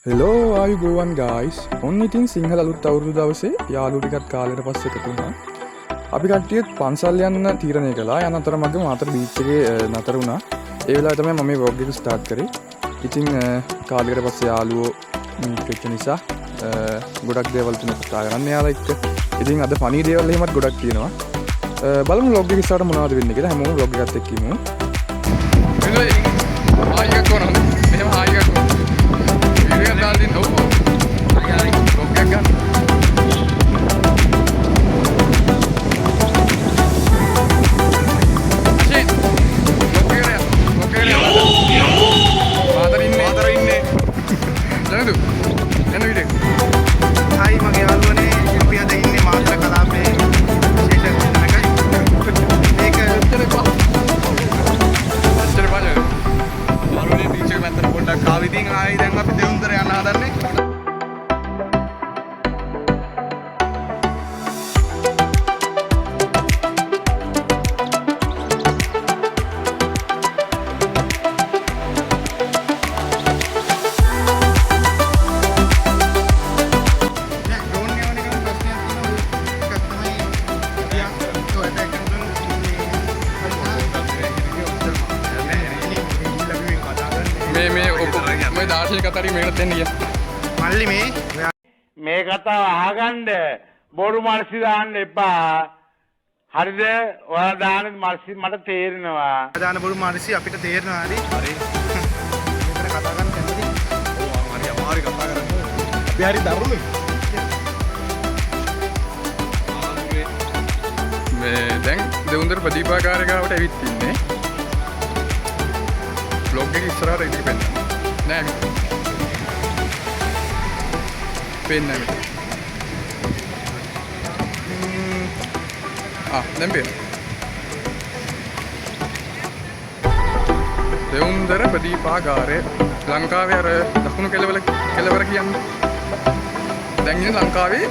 Hello ආයුබෝවන් guys ඔන්න ඉතින් සිංහල අලුත් අවුරුදු දවසේ යාළුවෝ ටිකත් කාලෙට පස්සේ එකතු වුණා. අපි කට්ටියත් පන්සල් යන්න තීරණය කළා. යන අතර මගේ මාතර බීච් එකේ නතර වුණා. ඒ වෙලාවේ තමයි මම මේ vlog එක ස්ටාර්ට් කරේ. ඉතින් කාලෙකට පස්සේ යාළුවෝ මීට් වෙච්ච නිසා ගොඩක් දේවල් තුන කතා කරන්න යාලා එක්ක. ඉතින් අද ෆනි දේවල් එහෙමත් ගොඩක් තියෙනවා. බලමු vlog එක ඉස්සරහට මොනවද වෙන්නේ කියලා. හැමෝම vlog එකත් එක්ක ඉමු. ආයෙත් කොහොමද? මෙහෙම ආයෙත් Ini kan dalin oh. Oke kan. Asyik. Oke ya. Mater ini. Jangan tuh. Jangan video. Hai mage yaluwane shilpiya da inne maatra kalape විශේෂ දිනකයි. මේක අච්චර පාජ. යාළුවනේ බීච් එක මැත්තට පොඩ්ඩක් ආව ඉතින් ආයි දැන් අපි දෙවුන්දර යන්න හදන්නේ. මේ දාර්ශනික කතාවේ මේකට දෙන්න ගියා. මල්ලි මේ කතාව අහගන්න බොරු මල්සි දාන්න එපා. හරිද? ඔයාලා දාන මල්සි මට තේරෙනවා. දාන බොරු මානසි අපිට තේරෙනවා හරි. හරි. මේකට කතා කරන්න කැමති. ඔව් හරි අමාරු කතා කරන්නේ. අපි හරි දරුණුයි. මේ දැන් දෙවුන්දර ප්‍රදීපාකාරයකට ඇවිත් ඉන්නේ. vlog එක ඉස්සරහට ඉදිරි පෙන්නන්න. නෑ පෙන්නන්න. දැන් පෙන්න. දෙවුන්දර ප්‍රදීපාගාරය ලංකාවේ අර දකුණු කෙළවර කියන්නේ. දැන් ඉන්නේ ලංකාවේ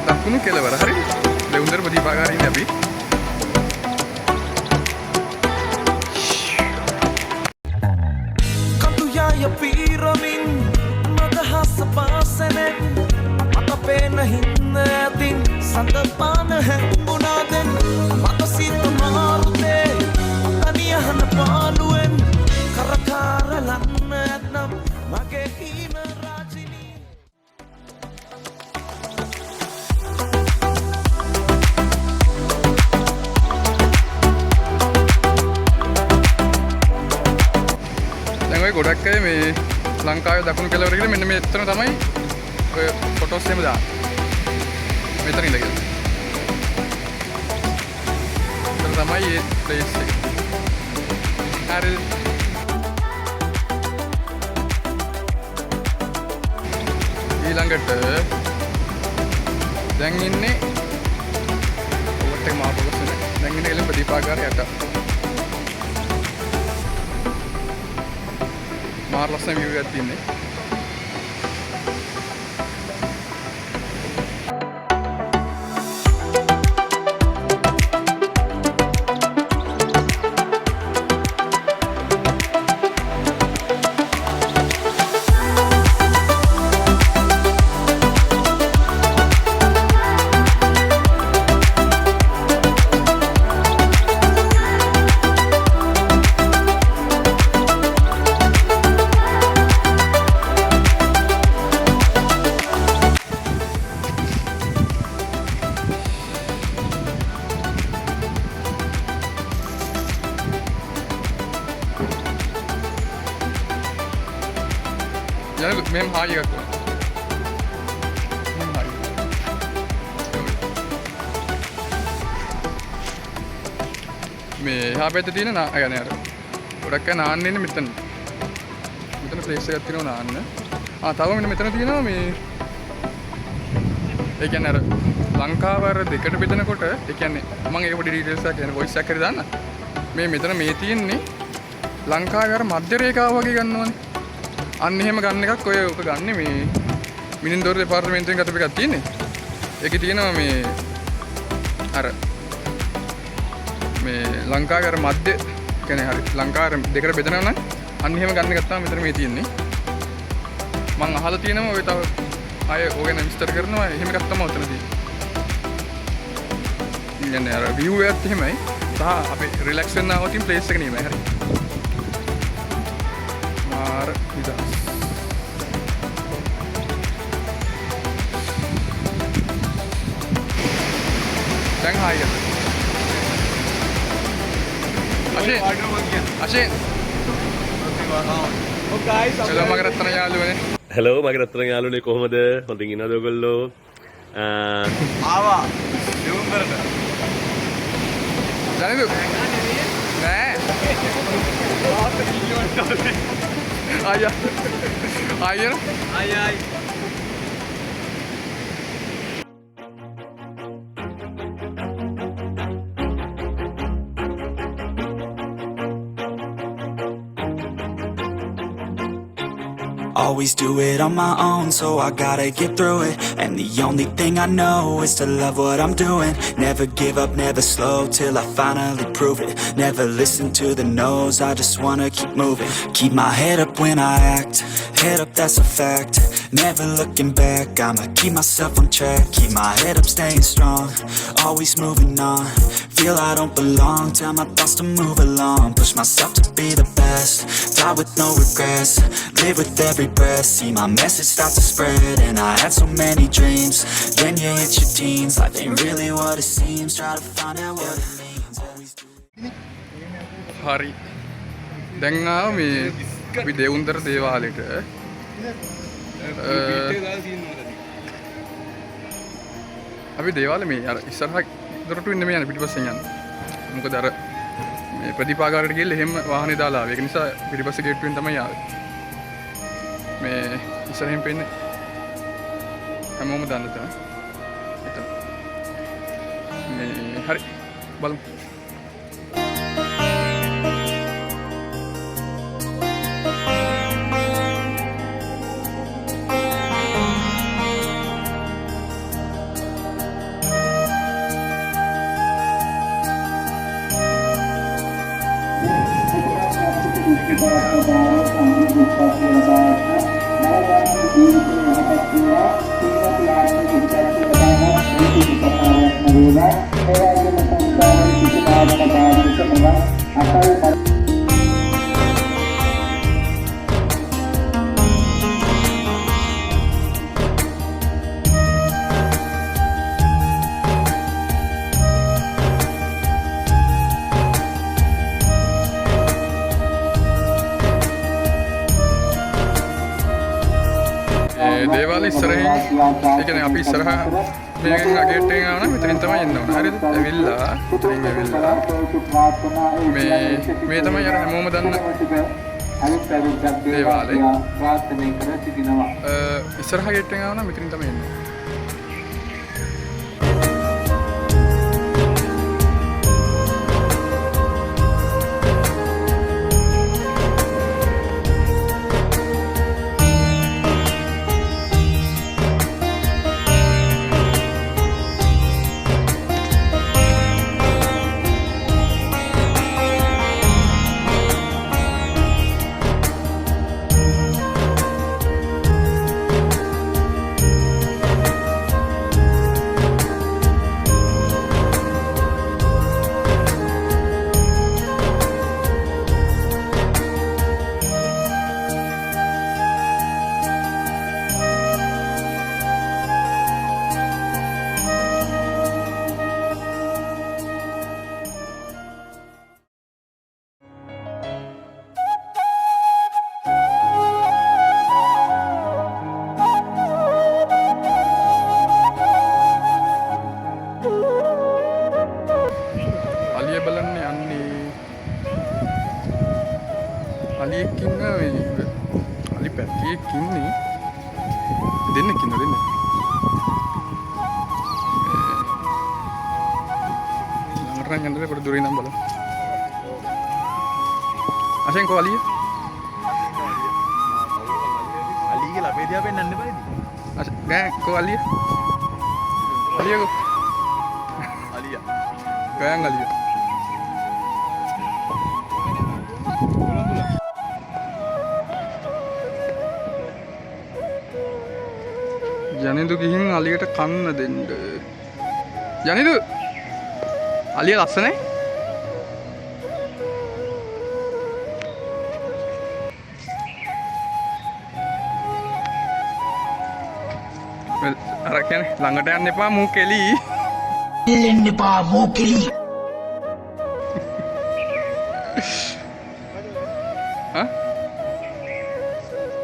දකුණු කෙළවර. හරි. දෙවුන්දර ප්‍රදීපාගාරේ ඉන්නේ අපි. Piramin madahasa pasanen matapen hinna atin sandapan hembunaden matasit marute taniyahan paluen karakaralan natnam mage hina rajini ගොඩක් අය මේ ලංකාවේ දකුණු කෙළවර කියලා මෙන්න මෙතන තමයි ඔය ෆොටෝස් එහෙම දාන්නේ. මෙතන ඉඳගෙන. මෙතන තමයි මේ ප්ලේස් එක. හරි. ඊළඟට දැන් ඉන්නේ ඔවත් එක මාපොකසනේ. දැන් ඉන්නේ එළඹ ප්‍රදීපාගාරයට. මාර ලස්සන view එකක් තියෙන්නේ. Jangan main high aku. Main high. මේ එහා පැත්තේ තියෙන يعني අර ගොඩක් අය නාන්න ඉන්නේ මෙතන. මෙතන ප්ලේස් එකක් තියෙනවා නාන්න. තව මෙතන තියෙනවා මේ ඒ කියන්නේ අර ලංකාව අර දෙකට බෙදනකොට ඒ කියන්නේ මම ඒක පොඩි ඩීටේල්ස් එකක් කියන්නේ වොයිස් එකක් හරි දාන්න. මෙතන මේ තියෙන්නේ ලංකාවේ අර මධ්‍ය රේඛාව වගේ ගන්නවනේ. අන්න එහෙම ගන්න එකක් ඔය උක ගන්න මේ මිනින්දොර දෙපාර්තමේන්තුවෙන් ගත්ත එකක් තියෙන්නේ. ඒකේ තියෙනවා මේ අර මේ ලංකාවේ අර මධ්‍ය කියන්නේ හරි ලංකාවේ දෙකට බෙදනවා නම් අන්න එහෙම ගන්න එකක් තමයි මෙතන මේ තියෙන්නේ. මං අහලා තියෙනවා ඔය තව අය ඕගෙන විස්තර කරනවා එහෙම එකක් තමයි උතනදී. කියන්නේ අර view එකත් එහෙමයි. සහ අපි රිලැක්ස් වෙන්න આવතින් ප්ලේස් එක නෙමෙයි හරි. මාර නිදහස්. දැන් හයියට. අශේ චලෝ මගේ රත්න යාළුවනේ. හැලෝ මගේ රත්න යාළුවනේ කොහොමද? හොඳින් ඉන්නවද ඔයගොල්ලෝ? ආවා යුම්බරට දැනද? නෑ. අයියා. අයි Always do it on my own, so I gotta get through it. And the only thing I know is to love what I'm doing. Never give up, never slow till I finally prove it. Never listen to the no's, I just wanna keep moving. Keep my head up when I act, head up that's a fact. Never looking back, I'ma keep myself on track. Keep my head up, staying strong, always moving on. Feel I don't belong, tell my thoughts to move along. Push myself to be the best, die with no regrets. Live with every breath, see my message start to spread. And I had so many dreams, then you hit your teens. Life ain't really what it seems, try to find out what it means. Always do හරි. දැන් ආව මේ අපි දෙවුන්දර දේවාලෙට. අපි දේවාලේ මේ අර ඉස්සරහ දොරටු ඉන්න මේ යන පිටිපස්සෙන් යන්න. මොකද අර මේ ප්‍රතිපාකාරයට ගිහලා එහෙම වාහනේ දාලා ආවේ. ඒක නිසා පිටිපස්සේ ගේට්ටුවෙන් තමයි ආවේ. මේ ඉස්සරහින් පෙන්නේ හැමෝම දන්න තැන. එතන. මේ හරි බලමු. දේවාල ඉස්සරහින් ඒ කියන්නේ අපි ඉස්සරහ මේකෙන් ගේට් එකෙන් ආවනම් මෙතනින් තමයි එන්න ඕන. හරිද? ඇවිල්ලා මෙතනින් ඇවිල්ලා මේ තමයි අර හැමෝම දන්න දේවාලේ. ඉස්සරහ ගේට් එකෙන් ආවනම් මෙතනින් තමයි එන්න ඕන. අලියෙක් ඉන්නවා මේ අලි පැටියෙක් ඉන්නේ දෙන්නෙක් ඉන්නවා දෙන්නෙක් ළඟට යන්න පොඩි දුරින් නම් බලමු අශෙන් කො අලිය අලිගේ ලපේ දිහා පෙන්නන්න එපාද අශ ගෑ කො අලිය අලිය කො අලියා ගෑන් අලිය ජනිදු ගිහින් අලියට කන්න දෙන්න. ජනිදු අලිය ලස්සනයි. අර කියන්නේ ළඟට යන්න එපා මූ කෙලි. එන්න එපා මූ කෙලි. හා?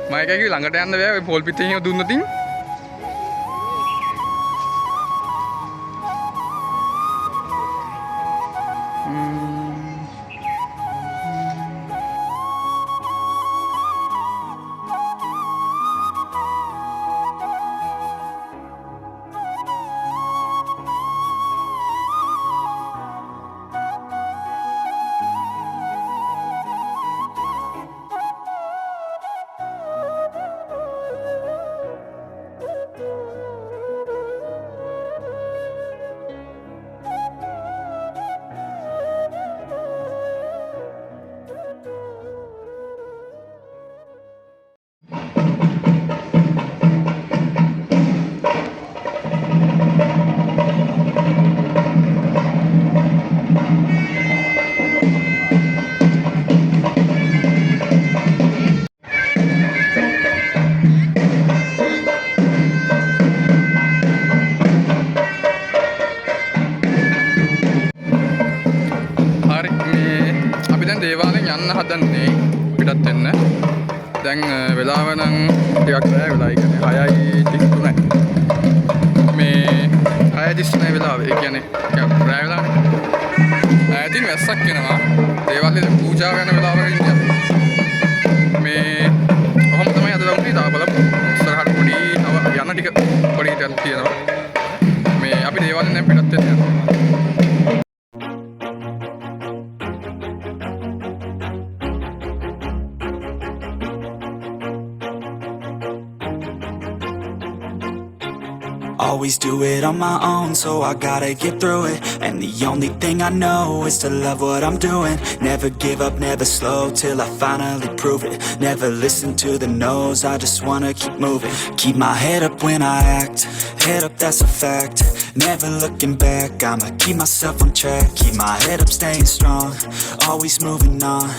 මම එකයි ළඟට යන්න බෑ ඔය පොල් පිටේ හිම දුන්නොත් ඉතින්. දේවාලෙන් යන්න හදන්නේ පිටත් වෙන්න. දැන් වෙලාව නම් ටිකක් රැ වෙලා. ඒ කියන්නේ 6:33යි. මේ 6:39 වෙලාව. ඒ කියන්නේ ටිකක් රැ වෙලානේ. ඉතින් වැස්සක් එනවා. දේවාලේ පූජාව යන වෙලාවක ඉන්නේ. මේ කොහොම තමයි අද දවසේ තා බලමු. ඉස්සරහට පොඩි යන ටික පොඩි ටිකක් තියෙනවා. මේ අපි දේවාලෙන් දැන් පිටත් වෙන්න යනවා. Always do it on my own, so I gotta get through it. And the only thing I know is to love what I'm doing. Never give up, never slow, till I finally prove it. Never listen to the no's, I just wanna keep moving. Keep my head up when I act, head up, that's a fact. Never looking back, I'ma keep myself on track. Keep my head up, staying strong, always moving on.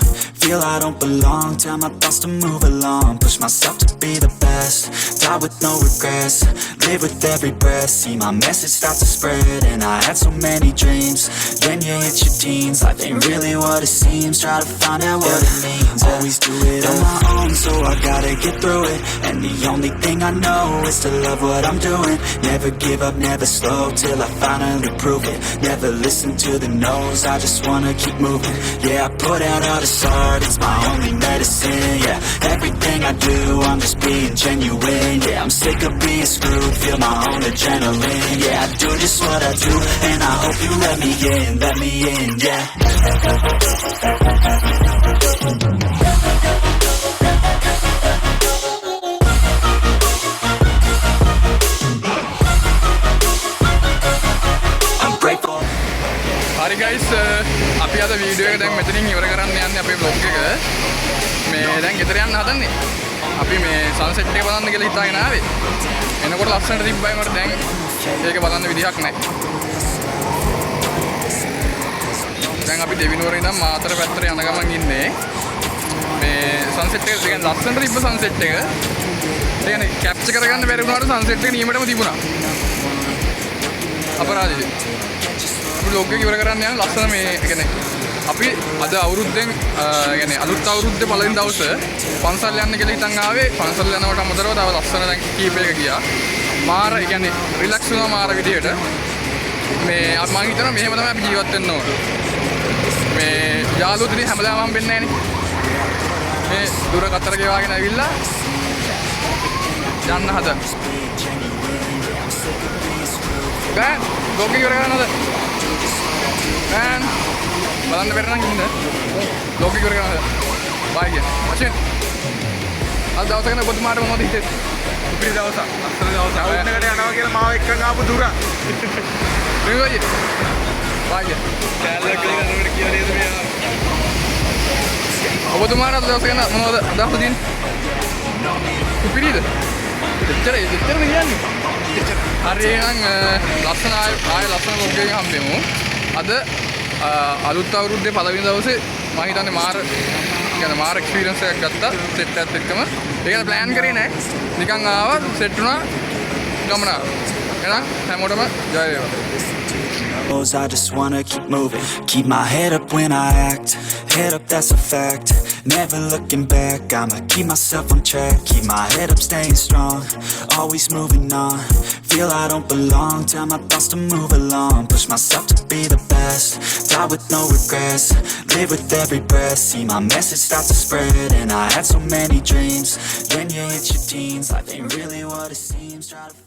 Feel I don't belong, tell my thoughts to move along. Push myself to be the best, die with no regrets. Live with every breath, see my message start to spread. And I had so many dreams, then you hit your teens. Life ain't really what it seems, try to find out what it means. Always do it on my own, so I gotta get through it. And the only thing I know is to love what I'm doing. Never give up, never slow, till I finally prove it. Never listen to the no's, I just wanna keep moving. Yeah, I put out all this art, it's my only medicine. Yeah, everything I do, I'm just being genuine. Yeah, I'm sick of being screwed, feel my own adrenaline. Yeah, I do just what I do, and I hope you let me in, yeah. I'm grateful. හරි guys, අපි අද video එක දැන් මෙතනින් ඉවර කරන්න යන්නේ අපේ vlog එක. මේ දැන් ගෙදර යන්න හදන්නේ. අපි මේ සන්සෙට් එක බලන්න කියලා හිතාගෙන ආවේ. එනකොට ලස්සනට තිබ්බයි මට දැන් ඒක බලන්න විදිහක් නැහැ. දැන් අපි දෙවිනුවර ඉඳන් මාතර පැත්තට යන ගමන් ඉන්නේ. මේ සන්සෙට් එක කියන්නේ ලස්සනට තිබ්බ සන්සෙට් එක. ඒ කියන්නේ කැප්චර් කරගන්න බැරි වුණාට සන්සෙට් එක නියමටම තිබුණා. අපරාධයි. vlog එක ඉවර කරන්න යන ලස්සන මේ කියන්නේ අපි අද අවුරුද්දෙන් يعني අලුත් අවුරුද්දේ පළවෙනි දවසේ පන්සල් යන්න කියලා හිතන් ආවේ. පන්සල් යනකොට අමතරව තව ලස්සන දැන් කීපයක ගියා. මාර يعني රිලැක්ස් වෙනවා මාර විදියට. මේ මම හිතනවා මෙහෙම තමයි අපි ජීවත් වෙන්න ඕන. මේ යාළුවෝ දෙවි හැමදාම හම්බෙන්නේ නැහනේ. මේ දුර කතර ගෙවාගෙන ඇවිල්ලා යන්න හදන. ගෑන් vlog එක ඉවර කරන්නද? ගෑන් බලන්න බැරි නම් ඉන්න. vlog එක ඉවර කරන්නද? බයි කියන. මචං. අද දවසක නේ ඔබතුමාට මොනවද හිතෙන්නේ? ඉතිරි දවස. අස්සර දවස. අවුට් එකට යනවා කියලා මාව එක්කන් ආපු දුර. නෙවෙයි. බයි කියන. කැලලක් කියලා නෝට කියලා නේද මෙයා. ඔබතුමාට අද දවසක මොනවද අදහස් දෙන්නේ? ඉතිරිද? දෙච්චර කියන්නේ. හරි එහෙනම් ලස්සන ආය ලස්සන vlog එකකින් හම්බෙමු. අද අලුත් අවුරුද්දේ පළවෙනි දවසේ මම හිතන්නේ මාර එක්ස්පීරියන්ස් එකක් ගත්තා සෙට් එකත් එක්කම. ඒක ප්ලෑන් කරේ නැහැ. නිකන් ආවා සෙට් වුණා ගමන ආවා. එහෙනම් හැමෝටම ජය වේවා. I just wanna keep moving. Keep my head up when I act. Head up, that's a fact. Never looking back. I'ma keep myself on track. Keep my head up, staying strong. Always moving on. Feel I don't belong. Tell my thoughts to move along. Push myself to be the best. Die with no regrets. Live with every breath. See my message start to spread. And I had so many dreams. When you hit your teens, life ain't really what it seems. Try to